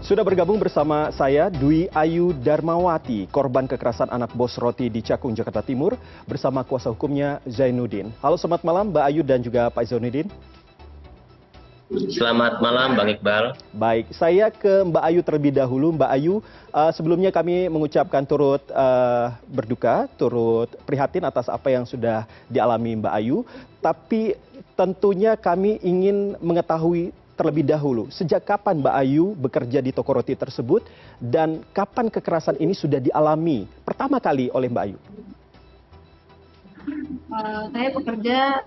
Sudah bergabung bersama saya Dwi Ayu Darmawati, korban kekerasan anak bos roti di Cakung, Jakarta Timur, bersama kuasa hukumnya Zainuddin. Halo, selamat malam Mbak Ayu dan juga Pak Zainuddin. Selamat malam Bang Iqbal. Baik, saya ke Mbak Ayu terlebih dahulu. Mbak Ayu, sebelumnya kami mengucapkan turut berduka, turut prihatin atas apa yang sudah dialami Mbak Ayu. Tapi tentunya kami ingin mengetahui terlebih dahulu, sejak kapan Mbak Ayu bekerja di toko roti tersebut dan kapan kekerasan ini sudah dialami pertama kali oleh Mbak Ayu? Saya bekerja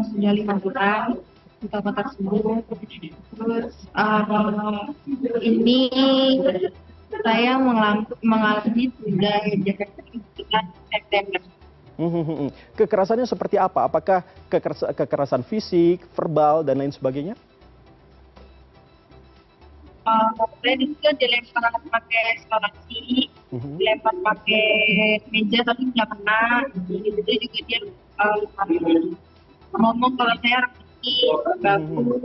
sudah 5 bulan di toko tersebut. Terus ini saya mengalami sudah sejak bulan September. Kekerasannya seperti apa? Apakah kekerasan fisik, verbal, dan lain sebagainya? Saya juga dilempar pakai eskalasi, dilempar pakai meja tapi nggak kena. Itu juga dia ngomong kalau saya rapi, bagus.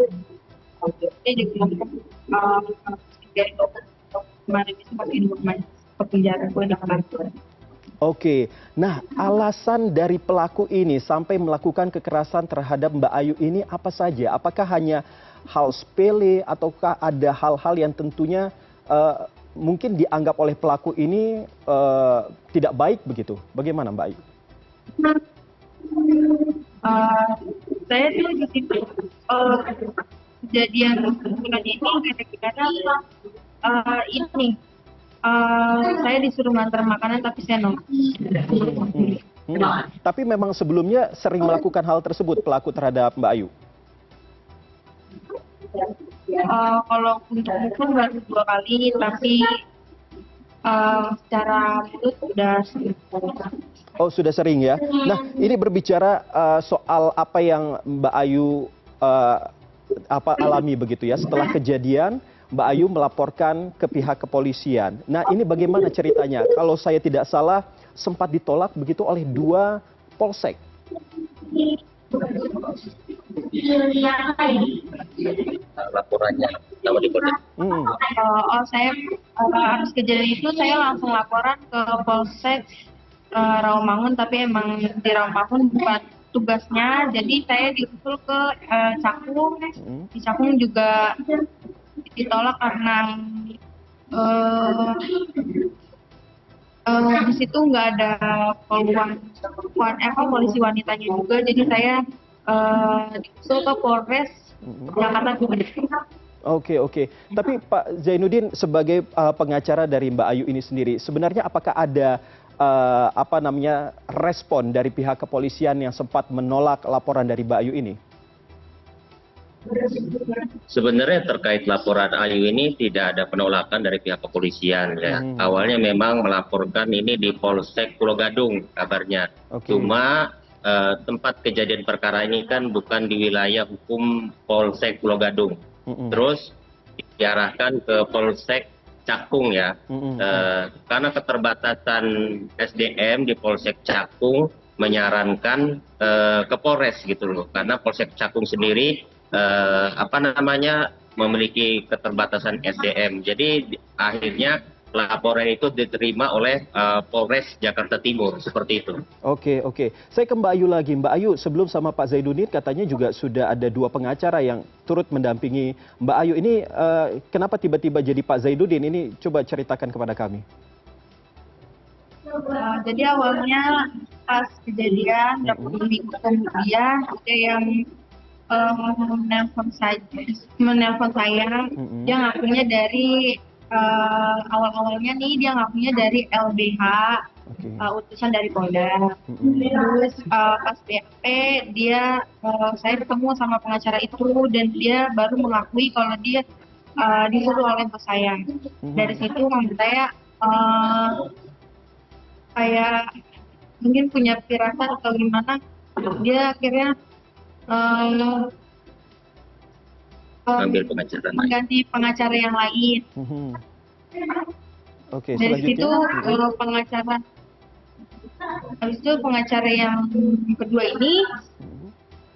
Dia juga ngomong dari kemarin itu pakai dokumen ke penjara gue udah kantor. Oke, nah alasan dari pelaku ini sampai melakukan kekerasan terhadap Mbak Ayu ini apa saja? Apakah hanya hal sepele ataukah ada hal-hal yang tentunya mungkin dianggap oleh pelaku ini tidak baik begitu? Bagaimana Mbak Ayu? Saya tuh di situ kejadian bulan ini gara-gara ini saya disuruh ngantar makanan tapi saya nolak. Tapi memang sebelumnya sering melakukan hal tersebut pelaku terhadap Mbak Ayu? Kalau untuk mukul baru 2 kali, tapi secara mulut sudah sering. Oh, sudah sering ya. Nah, ini berbicara soal apa yang Mbak Ayu alami begitu ya. Setelah kejadian, Mbak Ayu melaporkan ke pihak kepolisian. Nah, ini bagaimana ceritanya? Kalau saya tidak salah, sempat ditolak begitu oleh 2 polsek. Laporannya nama di Polda. Saya habis kejadian itu saya langsung laporan ke Polsek Rawamangun, tapi emang di Rawamangun bukan tugasnya, jadi saya diusul ke Cakung. Di Cakung juga ditolak karena di situ nggak ada polisi wanitanya juga, jadi saya diusul ke Polres Jakarta Timur. Oke. Tapi Pak Zainuddin sebagai pengacara dari Mbak Ayu ini sendiri, sebenarnya apakah ada respon dari pihak kepolisian yang sempat menolak laporan dari Mbak Ayu ini? Sebenarnya terkait laporan Ayu ini tidak ada penolakan dari pihak kepolisian ya. Awalnya memang melaporkan ini di Polsek Pulau Gadung kabarnya. Cuma tempat kejadian perkara ini kan bukan di wilayah hukum Polsek Pulau Gadung. Terus diarahkan ke Polsek Cakung ya. Karena keterbatasan SDM di Polsek Cakung menyarankan ke Polres gitu loh. Karena Polsek Cakung sendiri memiliki keterbatasan SDM. Jadi akhirnya laporan itu diterima oleh Polres Jakarta Timur, seperti itu. Oke. Saya ke Mbak Ayu lagi. Mbak Ayu, sebelum sama Pak Zainuddin katanya juga sudah ada 2 pengacara yang turut mendampingi Mbak Ayu. Ini kenapa tiba-tiba jadi Pak Zainuddin? Ini coba ceritakan kepada kami. Jadi awalnya pas kejadian, beberapa minggu kemudian ada yang menelpon saya. Dia ngakunya dari awal-awalnya nih, dia ngakunya dari LBH, utusan dari Polda. Terus pas BAP saya ketemu sama pengacara itu dan dia baru mengakui kalau dia disuruh oleh bos saya. Dari situ menurut saya kayak mungkin punya firasat atau gimana, dia akhirnya mengganti pengacara yang lain. Dari situ pengacara yang kedua ini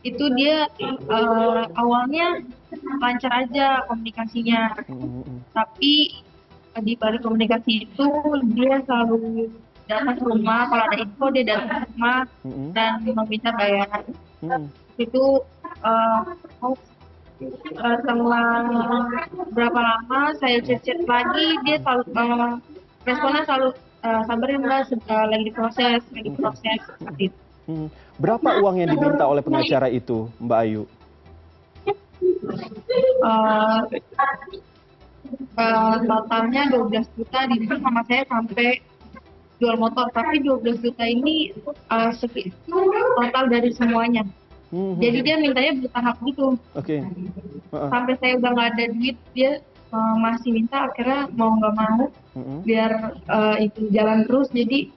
itu dia awalnya lancar aja komunikasinya. tapi di balik komunikasi itu dia selalu datang ke rumah, kalau ada info dia datang ke rumah dan meminta bayaran. Itu setelah berapa lama saya chat lagi, dia selalu responnya selalu sabar ya Mbak, lagi diproses seperti itu. Berapa uang yang diminta oleh pengacara itu, Mbak Ayu? Totalnya 12 juta, diminta sama saya sampai jual motor, tapi 12 juta ini total dari semuanya. Jadi dia mintanya bertahap gitu. Sampai saya udah nggak ada duit, dia masih minta, akhirnya mau nggak mau biar itu jalan terus, jadi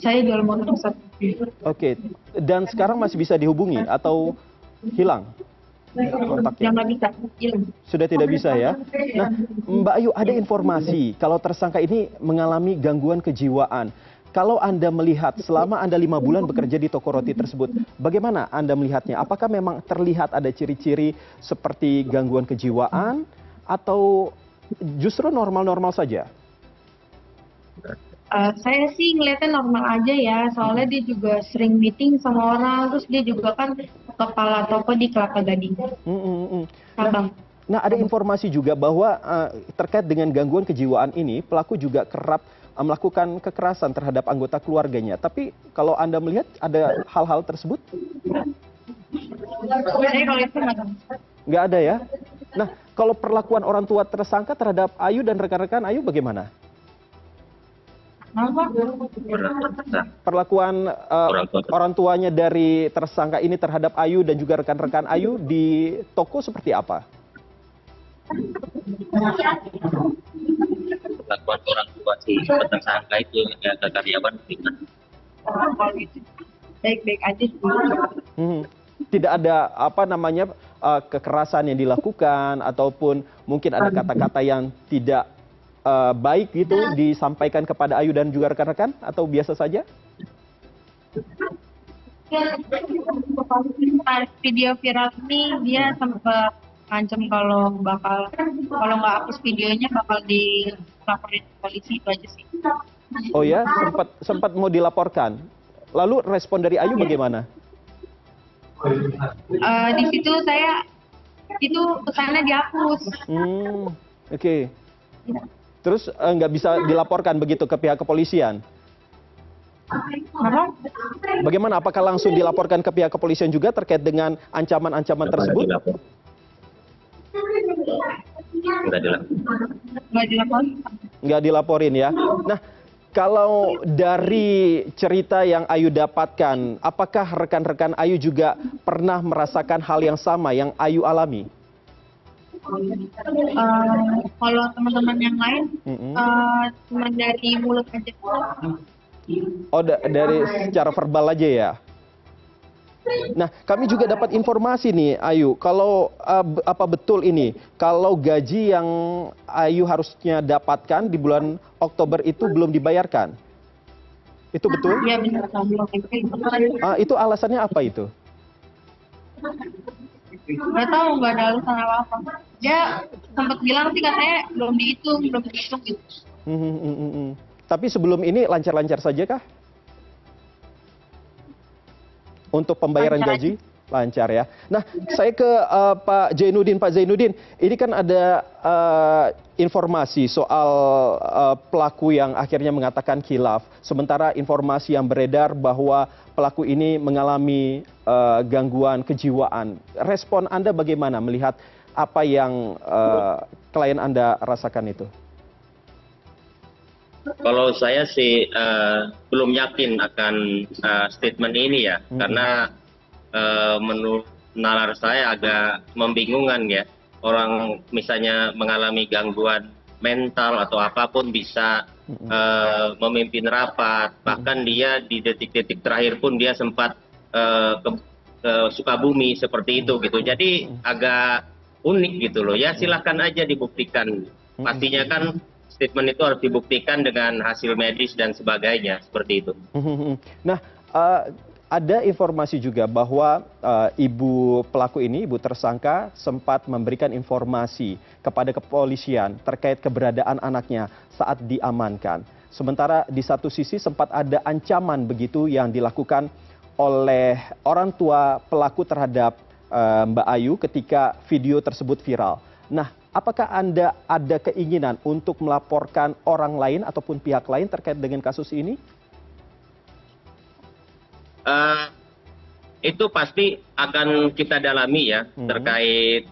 saya jual motor satu. Dan sekarang masih bisa dihubungi atau hilang kontaknya? Yang nggak bisa, hilang. Sudah tidak bisa ya? Nah, Mbak Ayu, ada informasi kalau tersangka ini mengalami gangguan kejiwaan. Kalau Anda melihat selama Anda 5 bulan bekerja di toko roti tersebut, bagaimana Anda melihatnya? Apakah memang terlihat ada ciri-ciri seperti gangguan kejiwaan atau justru normal-normal saja? Saya sih ngeliatnya normal aja ya, soalnya dia juga sering meeting sama orang, terus dia juga kan kepala toko di Kelapa Gading. Nah, ada informasi juga bahwa terkait dengan gangguan kejiwaan ini, pelaku juga kerap melakukan kekerasan terhadap anggota keluarganya. Tapi kalau Anda melihat ada hal-hal tersebut? Nggak ada ya? Nah, kalau perlakuan orang tua tersangka terhadap Ayu dan rekan-rekan Ayu bagaimana? Perlakuan orang tuanya dari tersangka ini terhadap Ayu dan juga rekan-rekan Ayu di toko seperti apa? Perlakuan orang tua si tersangka itu ya ke karyawan baik-baik aja sih. Tidak ada kekerasan yang dilakukan ataupun mungkin ada kata-kata yang tidak baik gitu disampaikan kepada Ayu dan juga rekan-rekan, atau biasa saja? Video viral ini dia sempat ngancem kalau nggak hapus videonya bakal dilaporin ke polisi, itu aja sih. Oh ya, sempat mau dilaporkan. Lalu respon dari Ayu bagaimana? Di situ saya itu pesannya dihapus. Terus nggak bisa dilaporkan begitu ke pihak kepolisian? Bagaimana? Apakah langsung dilaporkan ke pihak kepolisian juga terkait dengan ancaman-ancaman tersebut? Nggak dilaporin ya. Nah, kalau dari cerita yang Ayu dapatkan, apakah rekan-rekan Ayu juga pernah merasakan hal yang sama yang Ayu alami? Kalau teman-teman yang lain cuma dari mulut aja. Oh, dari secara verbal aja ya. Nah, kami juga dapat informasi nih, Ayu, kalau apa betul ini, kalau gaji yang Ayu harusnya dapatkan di bulan Oktober itu belum dibayarkan? Itu betul? Iya, benar. Itu alasannya apa itu? Nggak tahu, nggak ada alasan apa-apa. Dia sempat bilang sih katanya belum dihitung gitu. Tapi sebelum ini lancar-lancar saja kah? Untuk pembayaran gaji? Lancar ya. Nah, saya ke Pak Zainuddin. Pak Zainuddin, ini kan ada informasi soal pelaku yang akhirnya mengatakan khilaf. Sementara informasi yang beredar bahwa pelaku ini mengalami gangguan kejiwaan. Respon Anda bagaimana melihat apa yang klien Anda rasakan itu? Kalau saya sih belum yakin akan statement ini ya, karena menurut nalar saya agak membingungkan ya. Orang misalnya mengalami gangguan mental atau apapun bisa memimpin rapat, bahkan dia di detik-detik terakhir pun dia sempat ke Sukabumi seperti itu gitu. Jadi agak unik gitu loh. Ya silahkan aja dibuktikan. Pastinya kan statement itu harus dibuktikan dengan hasil medis dan sebagainya, seperti itu. Nah, ada informasi juga bahwa ibu pelaku ini, ibu tersangka sempat memberikan informasi kepada kepolisian terkait keberadaan anaknya saat diamankan. Sementara di satu sisi sempat ada ancaman begitu yang dilakukan oleh orang tua pelaku terhadap Mbak Ayu ketika video tersebut viral. Nah, apakah Anda ada keinginan untuk melaporkan orang lain ataupun pihak lain terkait dengan kasus ini? Itu pasti akan kita dalami ya, terkait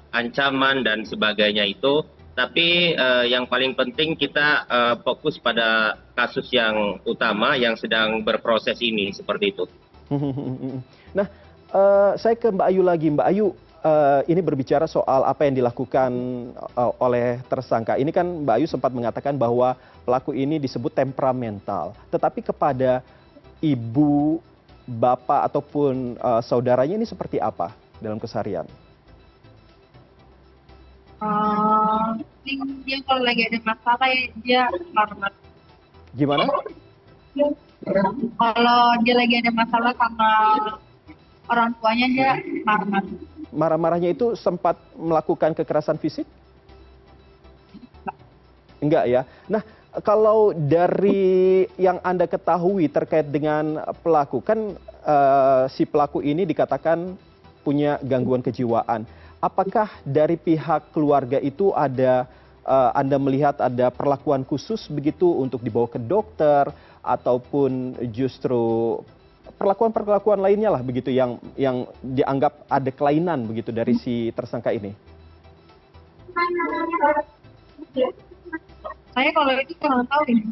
ancaman dan sebagainya itu. Tapi yang paling penting kita fokus pada kasus yang utama yang sedang berproses ini, seperti itu. Nah, saya ke Mbak Ayu lagi. Mbak Ayu, ini berbicara soal apa yang dilakukan oleh tersangka. Ini kan Mbak Ayu sempat mengatakan bahwa pelaku ini disebut temperamental. Tetapi kepada ibu, bapak, ataupun saudaranya ini seperti apa dalam keseharian? Dia kalau lagi ada masalah ya dia marah. Gimana? Kalau dia lagi ada masalah sama orang tuanya dia marah. Marah-marahnya itu sempat melakukan kekerasan fisik? Enggak ya. Nah, kalau dari yang Anda ketahui terkait dengan pelaku, kan si pelaku ini dikatakan punya gangguan kejiwaan. Apakah dari pihak keluarga itu ada Anda melihat ada perlakuan khusus begitu untuk dibawa ke dokter ataupun justru perlakuan lainnya lah begitu yang dianggap ada kelainan begitu dari si tersangka ini? Saya kalau itu kurang tahu ini.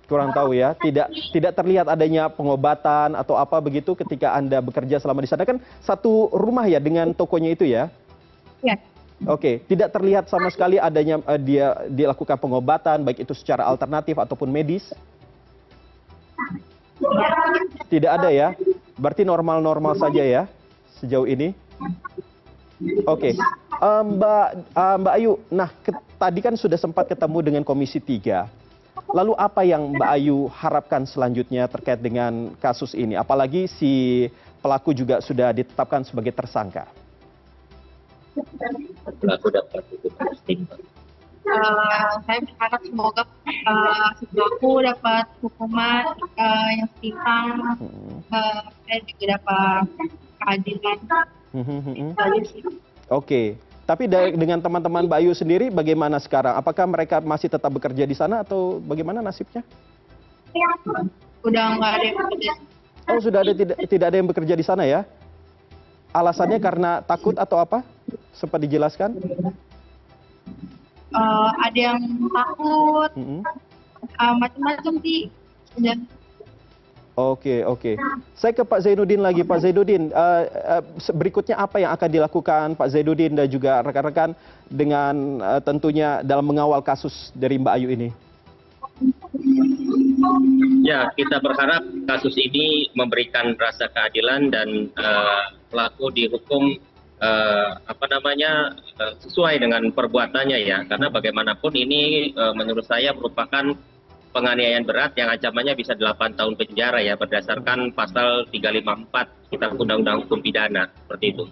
Kurang tahu ya, tidak terlihat adanya pengobatan atau apa begitu ketika Anda bekerja selama di sana, kan satu rumah ya dengan tokonya itu ya? Ya. Oke, tidak terlihat sama sekali adanya dia dilakukan pengobatan baik itu secara alternatif ataupun medis? Tidak ada ya? Berarti normal-normal saja ya sejauh ini? Oke, Mbak Ayu, nah tadi kan sudah sempat ketemu dengan Komisi 3. Lalu apa yang Mbak Ayu harapkan selanjutnya terkait dengan kasus ini? Apalagi si pelaku juga sudah ditetapkan sebagai tersangka. Pelaku dapat hukuman setimpal. Saya berharap semoga si pelaku dapat hukuman yang setimpal, saya juga dapat keadilan. Oke, tapi dengan teman-teman Mbak Ayu sendiri bagaimana sekarang? Apakah mereka masih tetap bekerja di sana atau bagaimana nasibnya? Udah nggak ada yang bekerja. Oh, sudah ada tidak ada yang bekerja di sana ya? Alasannya karena takut atau apa? Sempat dijelaskan? Ada yang takut, macam-macam sih. Oke. Saya ke Pak Zainuddin lagi. Pak Zainuddin, berikutnya apa yang akan dilakukan Pak Zainuddin dan juga rekan-rekan dengan tentunya dalam mengawal kasus dari Mbak Ayu ini? Ya, kita berharap kasus ini memberikan rasa keadilan dan pelaku dihukum sesuai dengan perbuatannya ya. Karena bagaimanapun ini menurut saya merupakan penganiayaan berat yang ancamannya bisa 8 tahun penjara ya berdasarkan pasal 354 Kitab Undang-Undang Hukum Pidana seperti itu.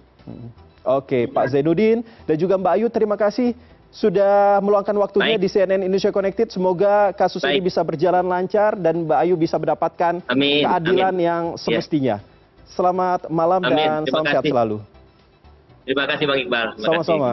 Oke, Pak Zainuddin dan juga Mbak Ayu, terima kasih sudah meluangkan waktunya di CNN Indonesia Connected. Semoga kasus ini bisa berjalan lancar dan Mbak Ayu bisa mendapatkan keadilan yang semestinya. Selamat malam dan salam sehat selalu. Terima kasih Bang Iqbal. Sama-sama.